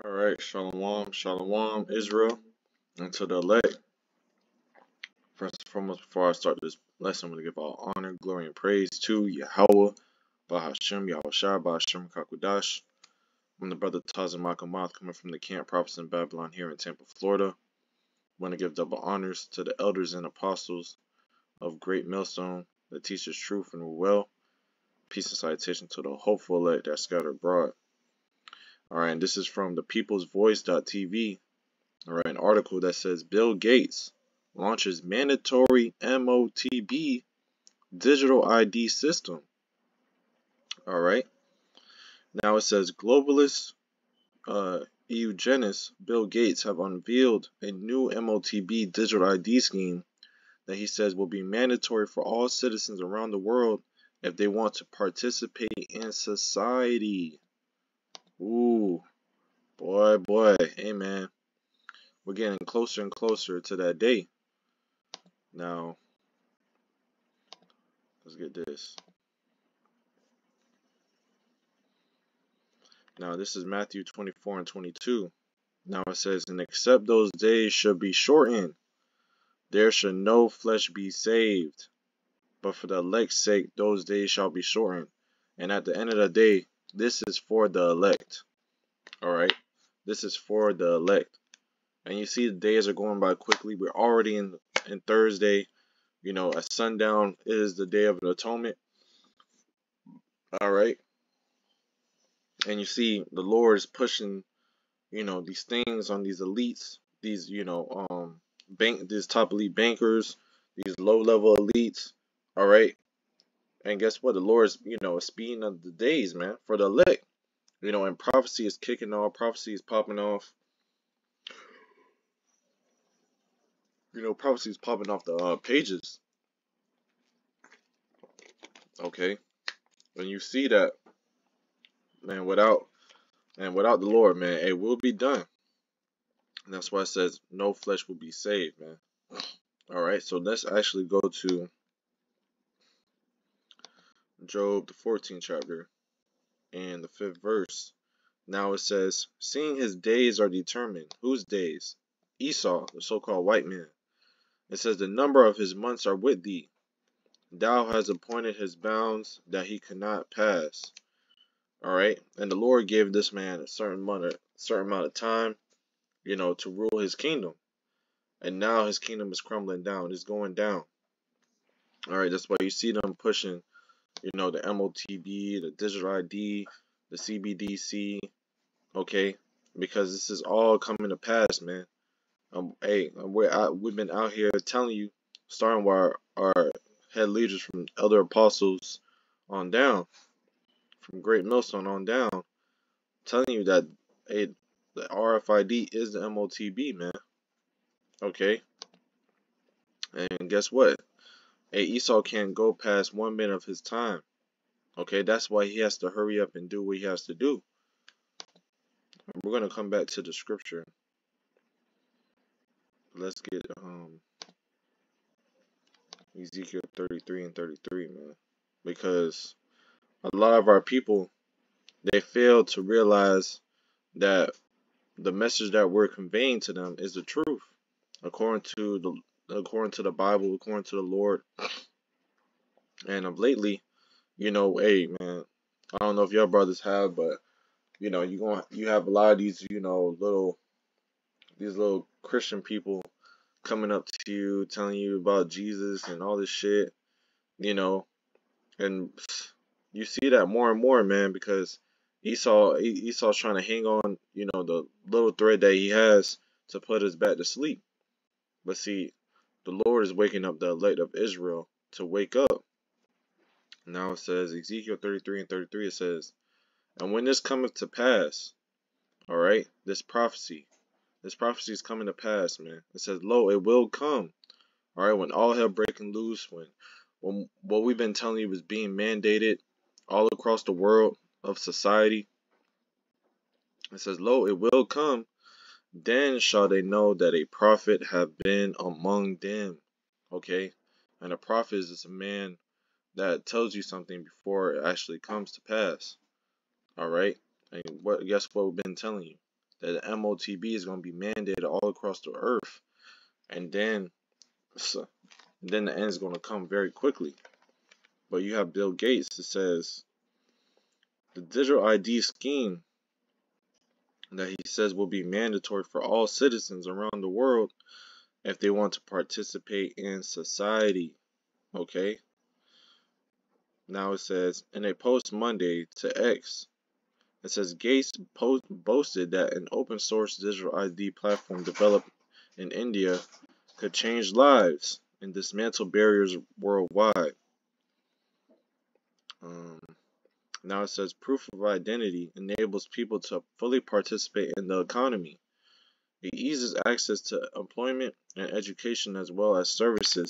All right, shalom, shalom, Israel, and to the elect. First and foremost, before I start this lesson, I'm going to give all honor, glory, and praise to Yahweh, Bahashem, Yahushua, Bahashem, Kakudash. I'm the brother Tazim Makamath coming from the camp Prophets in Babylon here in Tampa, Florida. I want to give double honors to the elders and apostles of Great Millstone that teaches truth and rule well. Peace and salutation to the hopeful elect that scattered abroad. All right, and this is from the peoplesvoice.tv. All right, an article that says Bill Gates launches mandatory MOTB digital ID system. All right. Now it says globalist eugenist Bill Gates have unveiled a new MOTB digital ID scheme that he says will be mandatory for all citizens around the world if they want to participate in society. Ooh, boy, hey man, we're getting closer and closer to that day. Now, let's get this. Now, this is Matthew 24 and 22. Now it says, and except those days should be shortened, there should no flesh be saved. But for the elect's sake, those days shall be shortened. And at the end of the day, this is for the elect. Alright? This is for the elect. And you see the days are going by quickly. We're already in Thursday. You know, at sundown is the Day of Atonement. Alright? And you see the Lord is pushing, you know, these things on these elites, these, you know, these top elite bankers, these low level elites. All right. And guess what? The Lord is, you know, speeding up the days, man, for the elect. You know, and prophecy is kicking off, prophecy is popping off. You know, prophecy is popping off the pages. Okay. When you see that, man, without the Lord, man, it will be done. And that's why it says no flesh will be saved, man. All right, so let's actually go to Job, the 14th chapter, and the 5th verse. Now it says, seeing his days are determined. Whose days? Esau, the so-called white man. It says, the number of his months are with thee. Thou hast appointed his bounds that he cannot pass. All right, and the Lord gave this man a certain amount of time, you know, to rule his kingdom. And now his kingdom is crumbling down. It's going down. All right, that's why you see them pushing, you know, the MOTB, the digital ID, the CBDC, okay, because this is all coming to pass, man. Hey, we've been out here telling you, starting with our head leaders from elder apostles on down, from Great Millstone on down, telling you that, hey, the RFID is the MOTB, man. Okay, and guess what? Hey, Esau can't go past 1 minute of his time. Okay, that's why he has to hurry up and do what he has to do. And we're gonna come back to the scripture. Let's get Ezekiel 33 and 33, man, because a lot of our people, they fail to realize that the message that we're conveying to them is the truth, according to the Bible, according to the Lord. And of lately, you know, hey man, I don't know if your brothers have, but you know, you have a lot of these, you know, these little Christian people coming up to you, telling you about Jesus and all this shit, you know, and you see that more and more, man, because Esau's trying to hang on, you know, the little thread that he has to put us back to sleep. But see, the Lord is waking up the elect of Israel to wake up. Now it says, Ezekiel 33 and 33, it says, and when this cometh to pass, all right, this prophecy is coming to pass, man. It says, lo, it will come. All right, when all hell breaking loose, when what we've been telling you is being mandated all across the world of society, it says, lo, it will come. Then shall they know that a prophet have been among them. Okay, and a prophet is a man that tells you something before it actually comes to pass. All right, and guess what we've been telling you? that the MOTB is going to be mandated all across the earth, and then the end is going to come very quickly. But you have Bill Gates that says the digital ID scheme that he says will be mandatory for all citizens around the world if they want to participate in society. Okay? Now it says, in a post Monday to X, it says Gates boasted that an open source digital ID platform developed in India could change lives and dismantle barriers worldwide. Um, Now it says proof of identity enables people to fully participate in the economy. It eases access to employment and education as well as services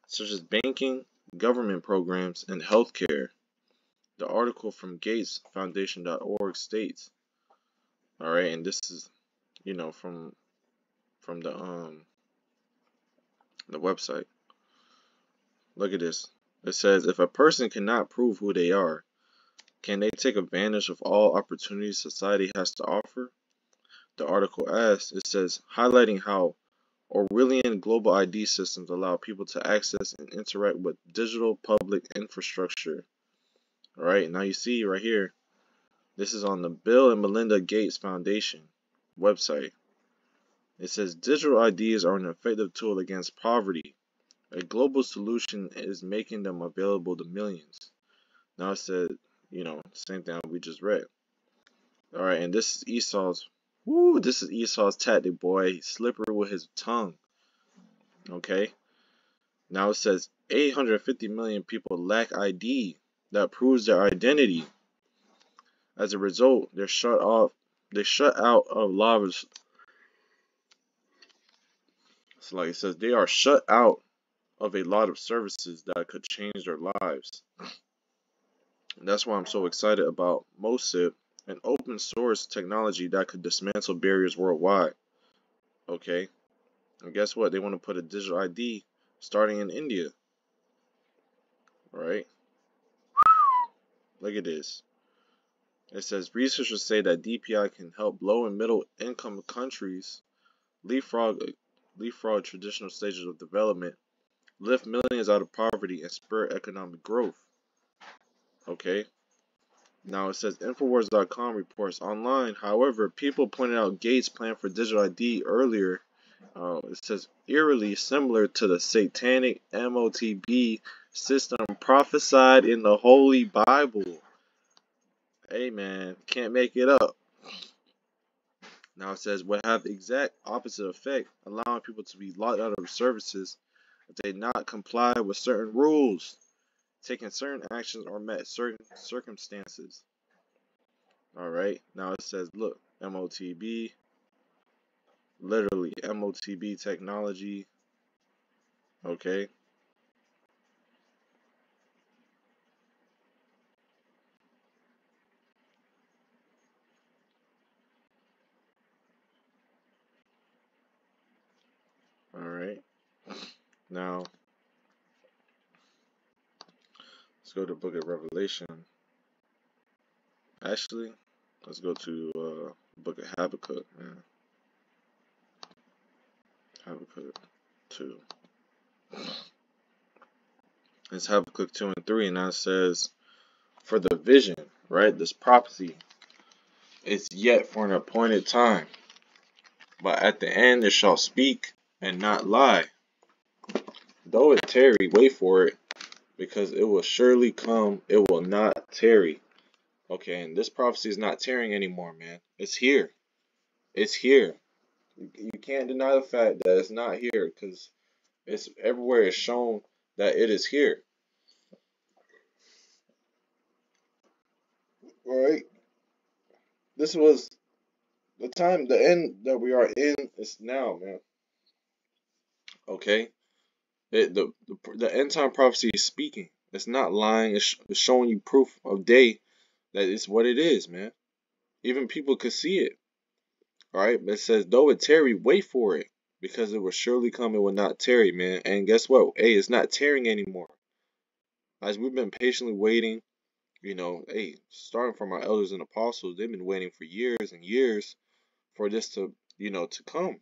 such as banking, government programs, and healthcare. The article from GatesFoundation.org states, all right, and this is, from the website. Look at this. It says if a person cannot prove who they are, can they take advantage of all opportunities society has to offer? The article asks, it says, highlighting how Orwellian global ID systems allow people to access and interact with digital public infrastructure. Alright, now you see right here, this is on the Bill and Melinda Gates Foundation website. It says digital IDs are an effective tool against poverty. A global solution is making them available to millions. Now it said, same thing we just read. Alright, and this is Esau's tactic, boy. He's slippery with his tongue. Okay? Now it says 850 million people lack ID that proves their identity. As a result, they shut out of lives. So like it says, they are shut out of a lot of services that could change their lives. And that's why I'm so excited about MOSIP, an open source technology that could dismantle barriers worldwide. Okay? And guess what? They want to put a digital ID starting in India. Right? Look at this. It says researchers say that DPI can help low and middle income countries leapfrog traditional stages of development, lift millions out of poverty, and spur economic growth. Okay. Now it says Infowars.com reports online. However, people pointed out Gates' plan for digital ID earlier. It says eerily similar to the satanic MOTB system prophesied in the Holy Bible. Hey man, can't make it up. Now it says will have the exact opposite effect, allowing people to be locked out of services if they not comply with certain rules, taking certain actions or met certain circumstances. Alright, now it says look, MOTB, literally MOTB technology. Okay. Alright. Now let's go to the book of Revelation. Actually, let's go to the book of Habakkuk, man. Habakkuk 2. It's Habakkuk 2 and 3, and that says, for the vision, right, this prophecy, is yet for an appointed time, but at the end it shall speak and not lie. Though it tarry, wait for it, because it will surely come, it will not tarry. Okay, and this prophecy is not tarrying anymore, man. It's here. It's here. You can't deny the fact that it's not here, because it's everywhere it's shown that it is here. Alright. This was the time, the end that we are in is now, man. Okay? The end time prophecy is speaking. It's not lying. It's showing you proof of day that it's what it is, man. Even people could see it. Alright? But it says, though it tarry, wait for it. Because it will surely come, it will not tarry, man. And guess what? Hey, it's not tarrying anymore. As we've been patiently waiting, starting from our elders and apostles, they've been waiting for years and years for this to, to come.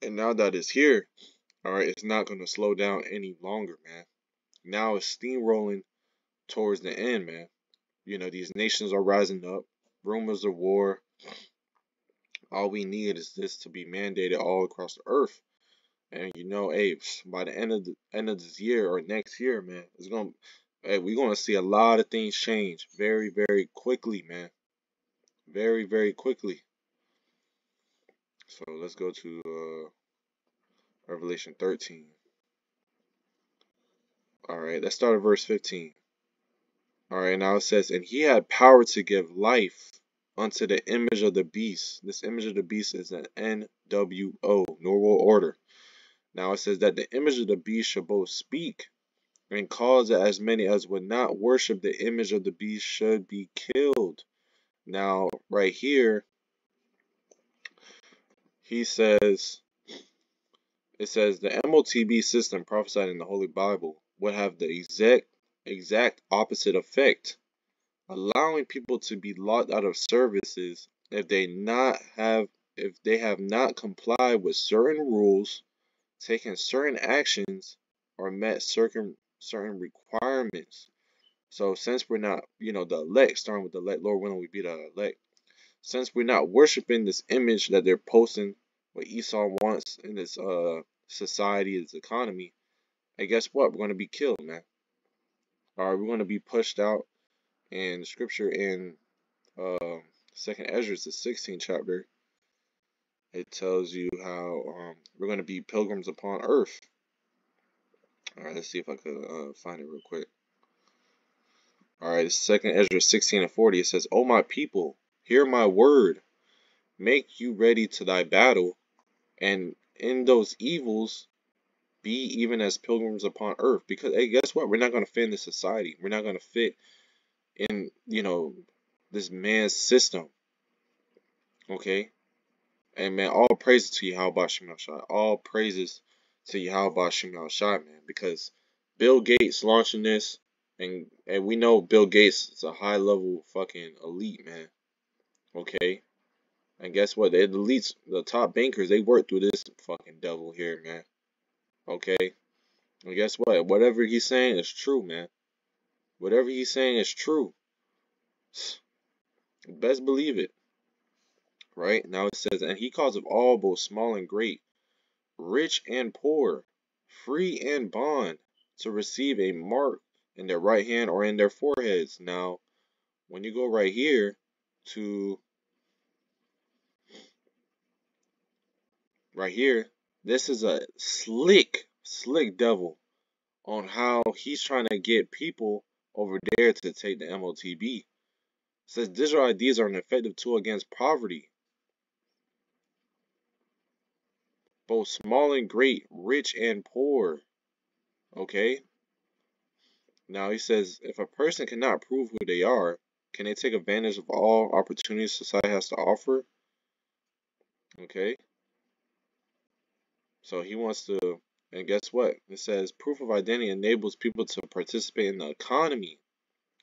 And now that it's here, all right, it's not going to slow down any longer, man. Now it's steamrolling towards the end, man. These nations are rising up, rumors of war. All we need is this to be mandated all across the earth. And hey, by the end of this year or next year, man, we're gonna see a lot of things change very, very quickly, man. Very, very quickly. So let's go to Revelation 13. All right, let's start at verse 15. All right, now it says, and he had power to give life unto the image of the beast. This image of the beast is an NWO, New World Order. Now it says that the image of the beast shall both speak and cause that as many as would not worship the image of the beast should be killed. Now, right here, it says the MOTB system prophesied in the Holy Bible would have the exact opposite effect, allowing people to be locked out of services if they have not complied with certain rules, taken certain actions, or met certain requirements. So since we're not, the elect, starting with the elect, Lord willing, we be the elect. Since we're not worshiping this image that they're posting, what Esau wants in this society, this economy, and guess what? We're going to be killed, man. All right, we're going to be pushed out. And the scripture in Second Ezra, the 16th chapter, it tells you how we're going to be pilgrims upon earth. All right, let's see if I could find it real quick. All right, Second Ezra 16:40. It says, "O my people, hear my word. Make you ready to thy battle, and in those evils be even as pilgrims upon earth." Because hey, guess what? We're not going to fit in this society. We're not going to fit in, this man's system. Okay? And man, all praises to Yahweh Shem Shai. All praises to Yahweh Shem Shai, man. Because Bill Gates launching this, and we know Bill Gates is a high level fucking elite, man. Okay? And guess what? The elites, the top bankers, they work through this fucking devil here, man. Okay? And guess what? Whatever he's saying is true, man. Whatever he's saying is true. Best believe it. Right? Now it says, and he calls of all, both small and great, rich and poor, free and bond, to receive a mark in their right hand or in their foreheads. Now, when you go right here to this is a slick devil on how he's trying to get people over there to take the MOTB. It says digital IDs are an effective tool against poverty, both small and great, rich and poor. Okay? Now he says if a person cannot prove who they are, can they take advantage of all opportunities society has to offer? Okay? So he wants to, and guess what? It says proof of identity enables people to participate in the economy.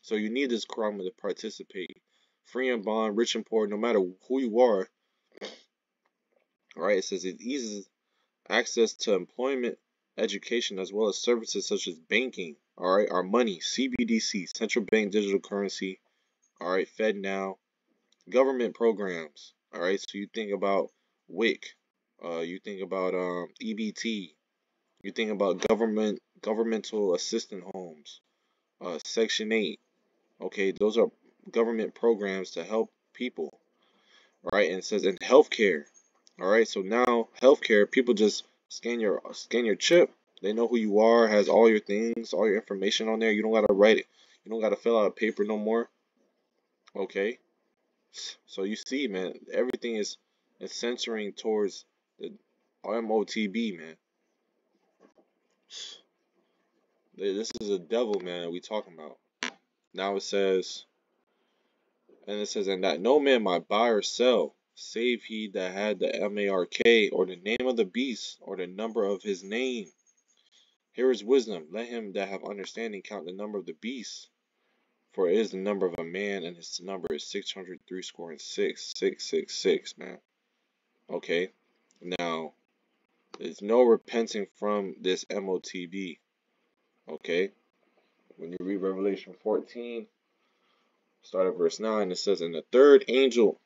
So you need this Quran to participate. Free and bond, rich and poor, no matter who you are. Alright, it says it eases access to employment, education, as well as services such as banking. Alright, our money, CBDC, central bank digital currency. Alright, FedNow, government programs. Alright, so you think about WIC, you think about EBT, you think about governmental assistant homes, Section 8. Okay, those are government programs to help people. All right, and it says in healthcare. All right, so now healthcare, people just scan your chip. They know who you are, has all your things, all your information on there. You don't gotta write it. You don't gotta fill out a paper no more. Okay, so you see, man, everything is censoring towards the MOTB, man. This is a devil, man, we talking about. Now it says, and that no man might buy or sell, save he that had the MARK, or the name of the beast, or the number of his name. Here is wisdom. Let him that have understanding count the number of the beast. For it is the number of a man, and his number is 603 score and 666, man. Okay? Now, there's no repenting from this MOTB. Okay? When you read Revelation 14, start at verse 9, it says, And the third angel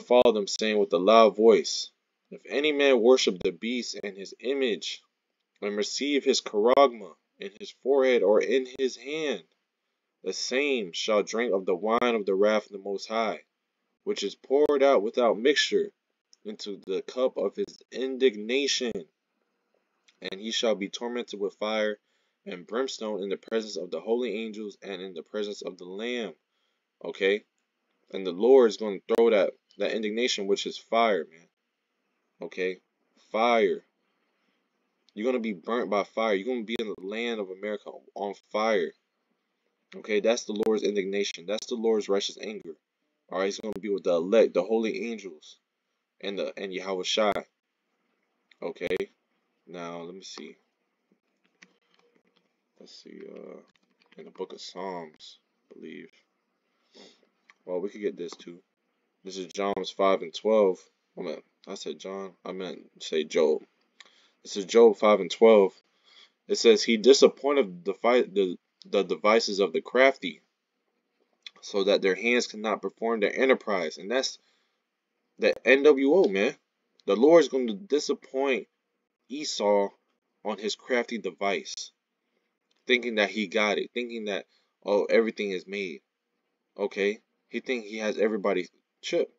followed them, saying with a loud voice, If any man worship the beast and his image, and receive his charagma in his forehead or in his hand, the same shall drink of the wine of the wrath of the Most High, which is poured out without mixture into the cup of his indignation, and he shall be tormented with fire and brimstone in the presence of the holy angels and in the presence of the Lamb. Okay? And the Lord is going to throw that indignation, which is fire, man. Okay? Fire. You're going to be burnt by fire. You're going to be in the land of America on fire. Okay? That's the Lord's indignation. That's the Lord's righteous anger. Alright? He's going to be with the elect, the holy angels, and Yahweh Shai. Okay? Now, let me see. Let's see, in the book of Psalms, I believe. Well, we could get this too. This is Psalms 5 and 12. I said John. I meant say Job. This is Job 5 and 12. It says, He disappointed the devices of the crafty, so that their hands cannot perform their enterprise. And that's the NWO, man. The Lord is going to disappoint Esau on his crafty device, thinking that he got it, thinking that, oh, everything is made. Okay? He thinks he has everybody chipped.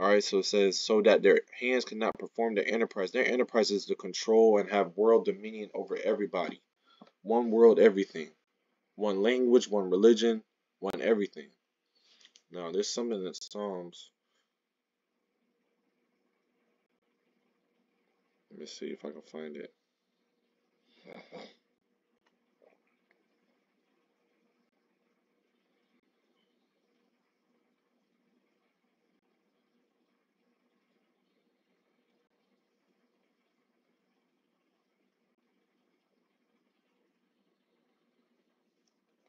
Alright, so it says, so that their hands cannot perform their enterprise. Their enterprise is to control and have world dominion over everybody. One world, everything. One language, one religion, one everything. Now, there's something in the Psalms. Let me see if I can find it.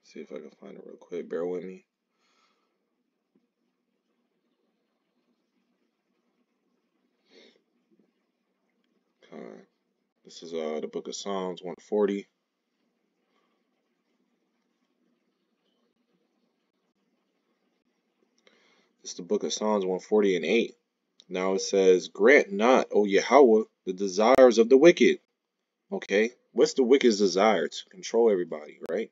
See if I can find it real quick. Bear with me. Okay. This is the book of Psalms 140. It's the book of Psalms 140 and 8. Now it says, Grant not, O Yahweh, the desires of the wicked. Okay? What's the wicked's desire? To control everybody, right?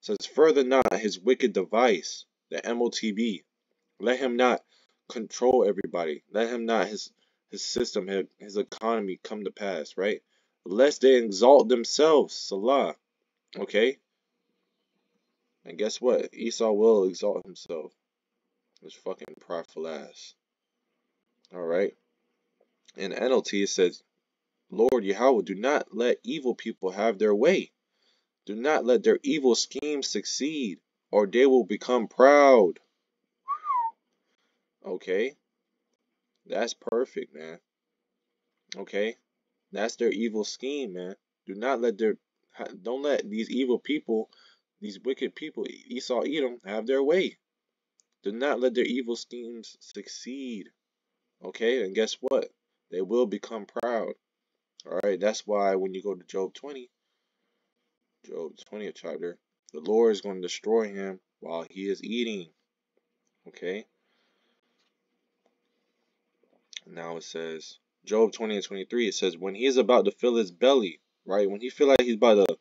It says, Further not his wicked device, the MOTB. Let him not control everybody. Let him not his system, his economy come to pass, right? Lest they exalt themselves, Salah. Okay? And guess what? Esau will exalt himself. His fucking prideful ass. Alright? In NLT it says, Lord Yahweh, do not let evil people have their way. Do not let their evil schemes succeed, or they will become proud. Okay? That's perfect, man. Okay? That's their evil scheme, man. Don't let these evil people, these wicked people, Esau, Edom, have their way. Do not let their evil schemes succeed. Okay? And guess what? They will become proud. Alright? That's why when you go to Job 20th chapter, the Lord is going to destroy him while he is eating. Okay? Now it says, Job 20 and 23, it says, when he is about to fill his belly, right? When he feel like he's about to,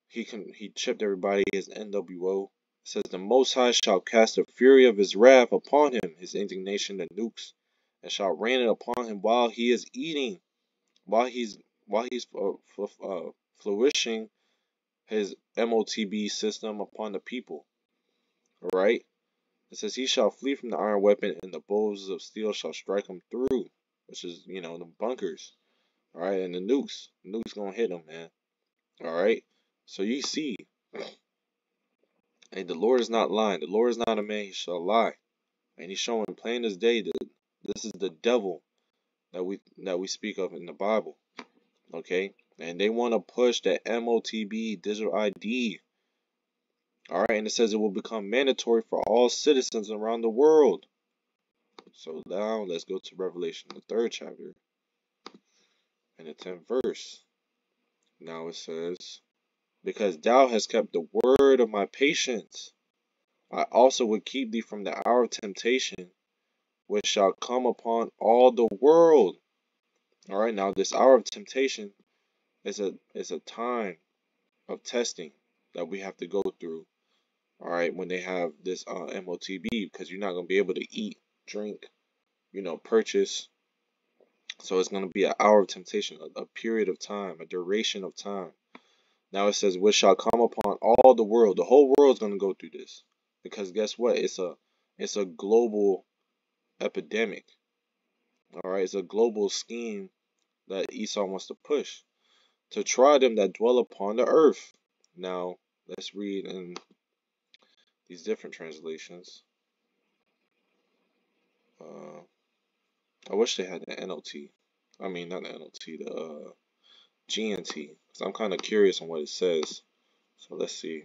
he chipped everybody, his NWO. It says, the Most High shall cast the fury of his wrath upon him, his indignation, the nukes, and shall rain it upon him while he is eating, while he's flourishing his MOTB system upon the people. Alright? It says, he shall flee from the iron weapon, and the bows of steel shall strike him through, which is, the bunkers. Alright, and the nukes. The nukes gonna hit him, man. Alright? So you see, hey, the Lord is not lying. The Lord is not a man, he shall lie. And he's showing plain as day that this is the devil that we speak of in the Bible. Okay? And they want to push that MOTB digital ID Alright, and it says it will become mandatory for all citizens around the world. So now let's go to Revelation, the 3rd chapter, and the 10th verse. Now it says, because thou hast kept the word of my patience, I also will keep thee from the hour of temptation, which shall come upon all the world. Alright, now this hour of temptation is a time of testing that we have to go through. Alright, when they have this MOTB, because you're not going to be able to eat, drink, purchase. So it's going to be an hour of temptation, a period of time, a duration of time. Now it says, which shall come upon all the world. The whole world is going to go through this. Because guess what? It's a global epidemic. Alright, it's a global scheme that Esau wants to push to try them that dwell upon the earth. Now, let's read in these different translations. I wish they had the NLT. I mean, not the NLT, the GNT. Because I'm kind of curious on what it says. So let's see.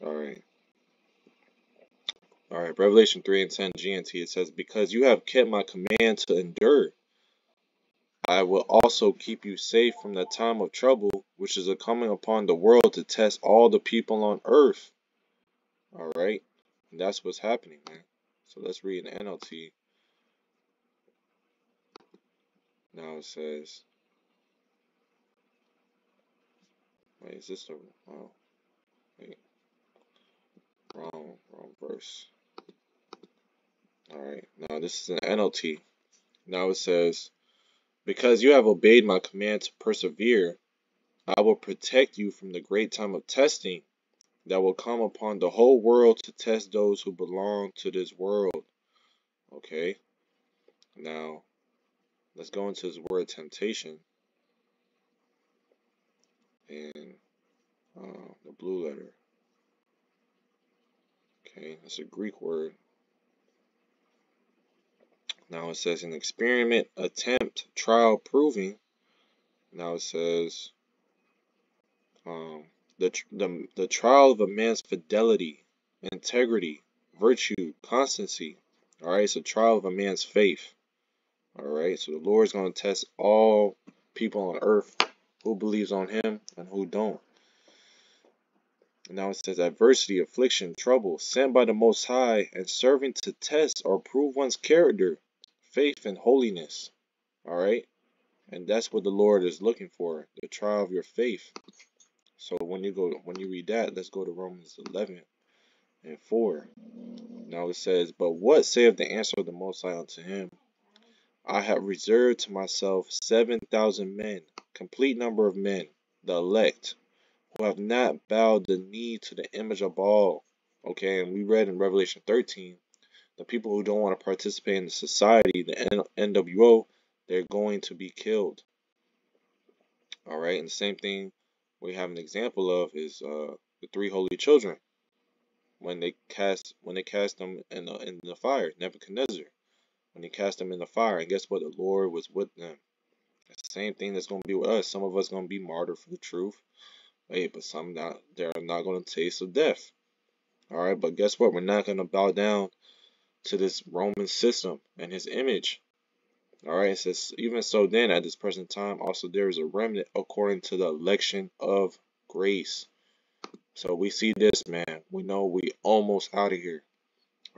Alright. Alright, Revelation 3 and 10 GNT, it says, because you have kept my command to endure, I will also keep you safe from the time of trouble, which is a coming upon the world to test all the people on earth. Alright, and that's what's happening, man. So let's read an NLT. Now it says, wait, is this the, oh, wait, wrong verse. Alright, now this is an NLT. Now it says, because you have obeyed my command to persevere, I will protect you from the great time of testing that will come upon the whole world to test those who belong to this world. Okay, now let's go into this word temptation and the blue letter. Okay, that's a Greek word. Now it says an experiment, attempt, trial, proving. Now it says the trial of a man's fidelity, integrity, virtue, constancy. Alright, it's a trial of a man's faith. Alright, so the Lord is going to test all people on earth who believes on him and who don't. And now it says adversity, affliction, trouble, sent by the Most High and serving to test or prove one's character, faith, and holiness. Alright, and that's what the Lord is looking for, the trial of your faith. So when you read that, let's go to Romans 11 and 4. Now it says, but what saith the answer of the Most High unto him? I have reserved to myself 7,000 men, complete number of men, the elect, who have not bowed the knee to the image of Baal. Okay, and we read in Revelation 13, the people who don't want to participate in the society, the NWO, they're going to be killed. Alright, and the same thing we have an example of is the 3 holy children when they cast them in the fire, Nebuchadnezzar, when he cast them in the fire, and guess what? The Lord was with them. It's the same thing that's going to be with us. Some of us going to be martyred for the truth, but some not. They're not going to taste of death. Alright, but guess what? We're not going to bow down to this Roman system and his image. Alright, it says, even so then, at this present time, also there is a remnant according to the election of grace. So we see this, man. We know we almost out of here.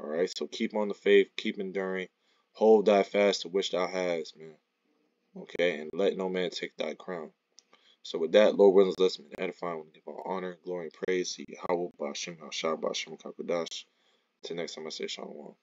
Alright, so keep on the faith, keep enduring, hold thy fast to which thou hast, man. Okay, and let no man take thy crown. So with that, Lord willing, let's be edifying. We give all honor, glory, and praise to Yahweh, Ba'ashem, Hashah, Ba'ashem, Kakadash. Till next time, I say Shalom.